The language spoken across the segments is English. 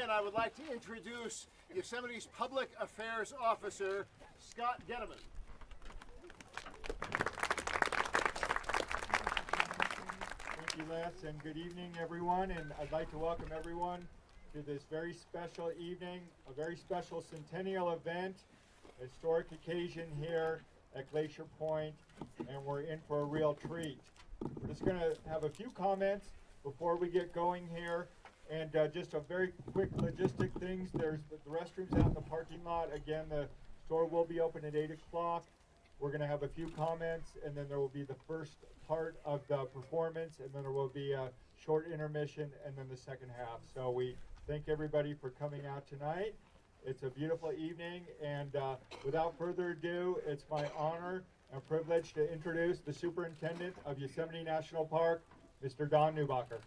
in, I would like to introduce Yosemite's Public Affairs Officer, Scott Gediman. Thank you, Les, and good evening, everyone. And I'd like to welcome everyone to this very special evening, a very special centennial event, a historic occasion here at Glacier Point, and we're in for a real treat. We're just going to have a few comments before we get going here, and just a very quick logistic things. There's the restrooms out in the parking lot. Again, the store will be open at 8 o'clock. We're going to have a few comments, and then there will be the first part of the performance, and then there will be a short intermission, and then the second half. So we thank everybody for coming out tonight. It's a beautiful evening, and without further ado, it's my honor and privilege to introduce the Superintendent of Yosemite National Park, Mr. Don Neubacher.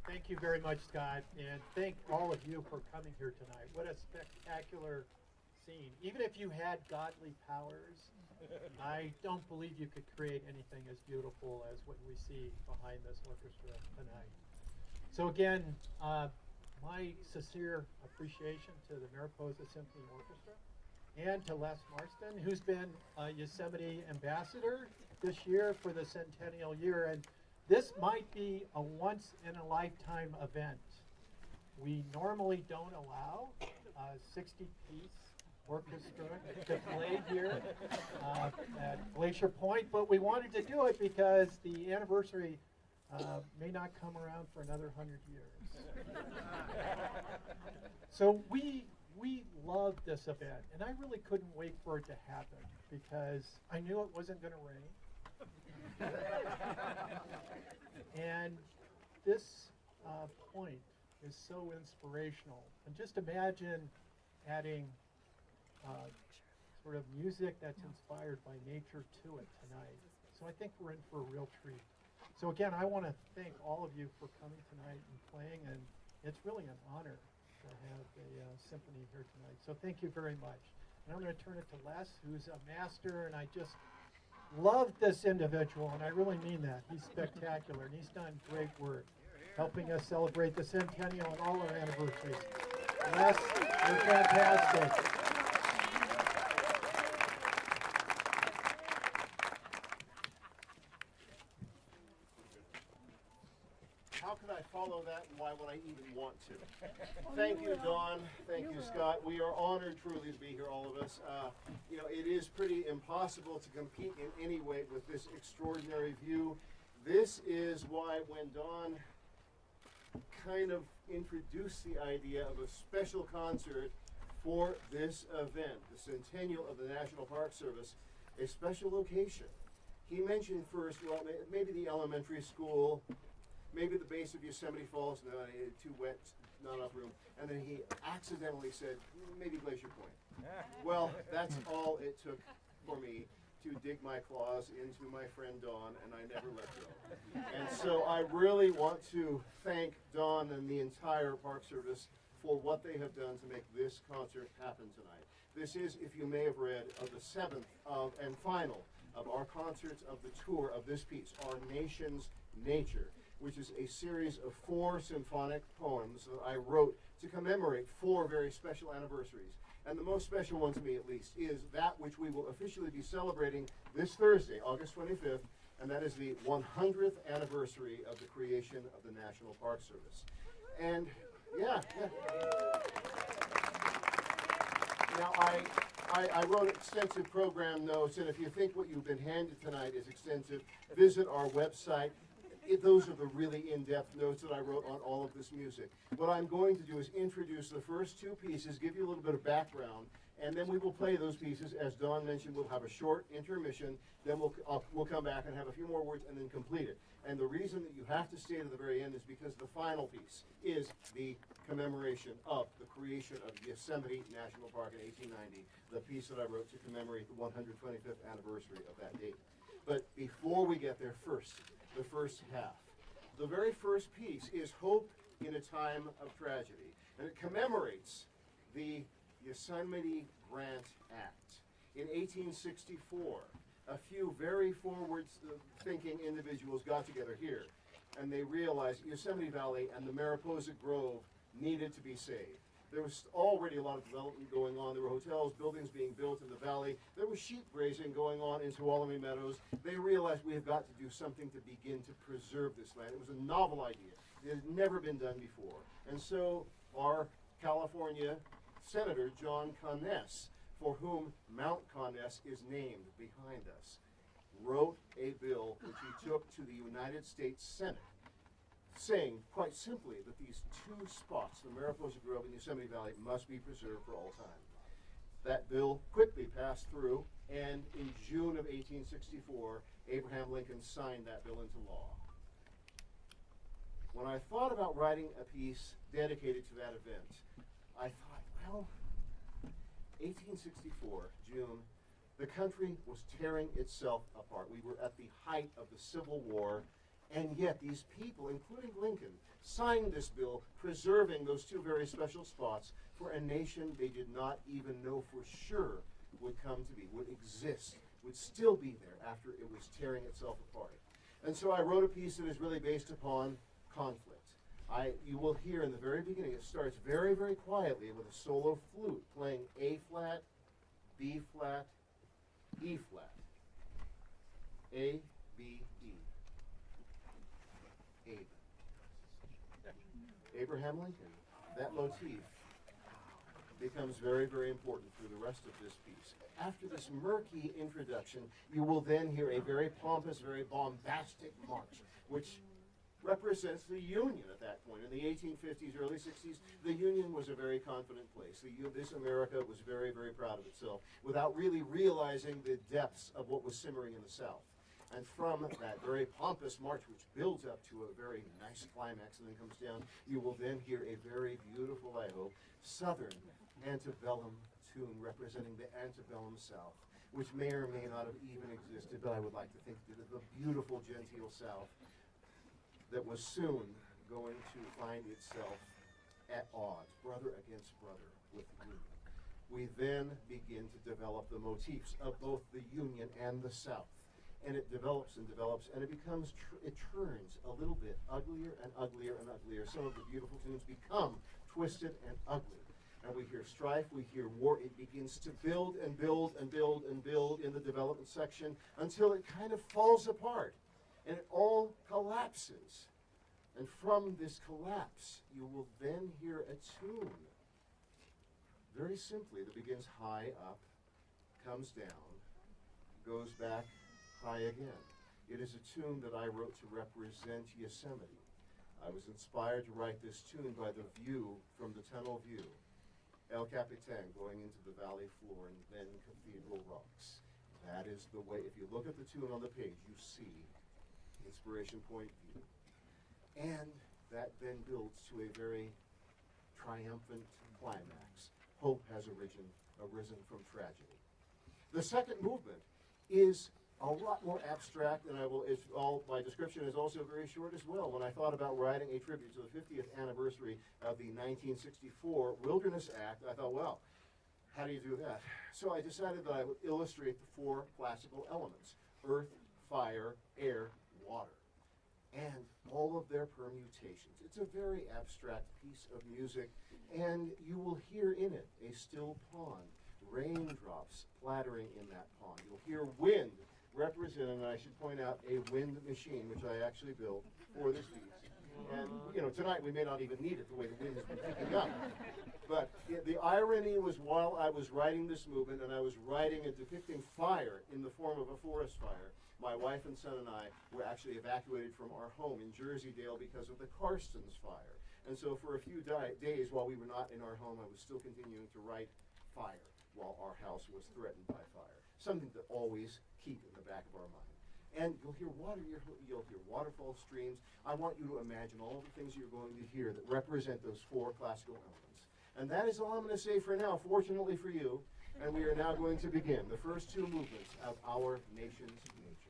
Thank you very much, Scott, and thank all of you for coming here tonight. What a spectacular scene. Even if you had godly powers, I don't believe you could create anything as beautiful as what we see behind this orchestra tonight. So again, my sincere appreciation to the Mariposa Symphony Orchestra and to Les Marsden, who's been a Yosemite ambassador this year for the centennial year. And this might be a once-in-a-lifetime event. We normally don't allow a 60-piece orchestra to play here at Glacier Point, but we wanted to do it because the anniversary may not come around for another 100 years. So we loved this event, and I really couldn't wait for it to happen because I knew it wasn't going to rain. And this point is so inspirational. And just imagine adding sort of music that's inspired by nature to it tonight. So I think we're in for a real treat. So again, I want to thank all of you for coming tonight and playing, and it's really an honor to have a symphony here tonight. So thank you very much. And I'm going to turn it to Les, who's a master, and I just love this individual, and I really mean that. He's spectacular, and he's done great work helping us celebrate the centennial and all our anniversaries. Les, you're fantastic. How could I follow that, and why would I even want to? Thank you, Dawn. Thank you, Scott. We are honored truly to be here, all of us. You know, it is pretty impossible to compete in any way with this extraordinary view. This is why when Dawn kind of introduced the idea of a special concert for this event, the centennial of the National Park Service, a special location, he mentioned first, well, maybe the elementary school, maybe the base of Yosemite Falls, no, too wet, not enough room. And then he accidentally said, maybe Glacier Point. Well, that's all it took for me to dig my claws into my friend Dawn, and I never let go. And so I really want to thank Dawn and the entire Park Service for what they have done to make this concert happen tonight. This is, if you may have read, the seventh and final of our concerts of the tour of this piece, Our Nation's Nature, which is a series of 4 symphonic poems that I wrote to commemorate 4 very special anniversaries. And the most special one to me, at least, is that which we will officially be celebrating this Thursday, August 25th, and that is the 100th anniversary of the creation of the National Park Service. And, yeah. Now, I wrote extensive program notes, and if you think what you've been handed tonight is extensive, visit our website. Those are the really in-depth notes that I wrote on all of this music. What I'm going to do is introduce the first 2 pieces, give you a little bit of background, and then we will play those pieces. As Dawn mentioned, we'll have a short intermission, then we'll come back and have a few more words and then complete it. And the reason that you have to stay to the very end is because the final piece is the commemoration of the creation of Yosemite National Park in 1890, the piece that I wrote to commemorate the 125th anniversary of that date. But before we get there, the first half. The very first piece is Hope in a Time of Tragedy, and it commemorates the Yosemite Grant Act. In 1864, a few very forward-thinking individuals got together here, and they realized Yosemite Valley and the Mariposa Grove needed to be saved. There was already a lot of development going on. There were hotels, buildings being built in the valley. There was sheep grazing going on in Tuolumne Meadows. They realized we have got to do something to begin to preserve this land. It was a novel idea. It had never been done before. And so our California Senator, John Conness, for whom Mount Conness is named behind us, wrote a bill which he took to the United States Senate, saying quite simply that these two spots, the Mariposa Grove and Yosemite Valley, must be preserved for all time. That bill quickly passed through, and in June of 1864, Abraham Lincoln signed that bill into law. When I thought about writing a piece dedicated to that event, I thought, well, 1864, June, the country was tearing itself apart. We were at the height of the Civil War, and yet these people, including Lincoln, signed this bill preserving those two very special spots for a nation they did not even know for sure would come to be, would exist, would still be there after it was tearing itself apart. And so I wrote a piece that is really based upon conflict. You will hear in the very beginning, it starts very, very quietly with a solo flute playing A flat, B flat, E flat. A, B, E. Abe. Abraham Lincoln. That motif becomes very, very important through the rest of this piece. After this murky introduction, you will then hear a very pompous, very bombastic march, which represents the Union at that point. In the 1850s, early 60s, the Union was a very confident place. This America was very, very proud of itself without really realizing the depths of what was simmering in the South. And from that very pompous march, which builds up to a very nice climax and then comes down, you will then hear a very beautiful, I hope, Southern antebellum tune representing the antebellum South, which may or may not have even existed, but I would like to think that the beautiful, genteel South that was soon going to find itself at odds, brother against brother, with the Union. We then begin to develop the motifs of both the Union and the South. And it develops and develops, and it becomes, it turns a little bit uglier and uglier and uglier. Some of the beautiful tunes become twisted and ugly. And we hear strife, we hear war. It begins to build and build and build and build in the development section until it kind of falls apart. And it all collapses. And from this collapse, you will then hear a tune. Very simply, that begins high up, comes down, goes back high again. It is a tune that I wrote to represent Yosemite. I was inspired to write this tune by the view from the tunnel view. El Capitan going into the valley floor and then Cathedral Rocks. That is the way, if you look at the tune on the page, you see Inspiration Point view. And that then builds to a very triumphant climax. Hope has arisen from tragedy. The second movement is a lot more abstract, and my description is also very short as well. When I thought about writing a tribute to the 50th anniversary of the 1964 Wilderness Act, I thought, well, how do you do that? So I decided that I would illustrate the four classical elements: earth, fire, air, water, and all of their permutations. It's a very abstract piece of music, and you will hear in it a still pond, raindrops plattering in that pond. You'll hear wind represented, and I should point out, a wind machine, which I actually built for this piece. And, tonight we may not even need it the way the wind has been picking up. But the irony was, while I was writing this movement, and I was writing and depicting fire in the form of a forest fire, my wife and son and I were actually evacuated from our home in Jerseydale because of the Karstens fire. And so for a few days while we were not in our home, I was still continuing to write fire while our house was threatened by fire. Something to always keep in the back of our mind. And you'll hear water, you'll hear waterfall streams. I want you to imagine all the things you're going to hear that represent those four classical elements. And that is all I'm going to say for now, fortunately for you. And we are now going to begin the first two movements of our nation's nature.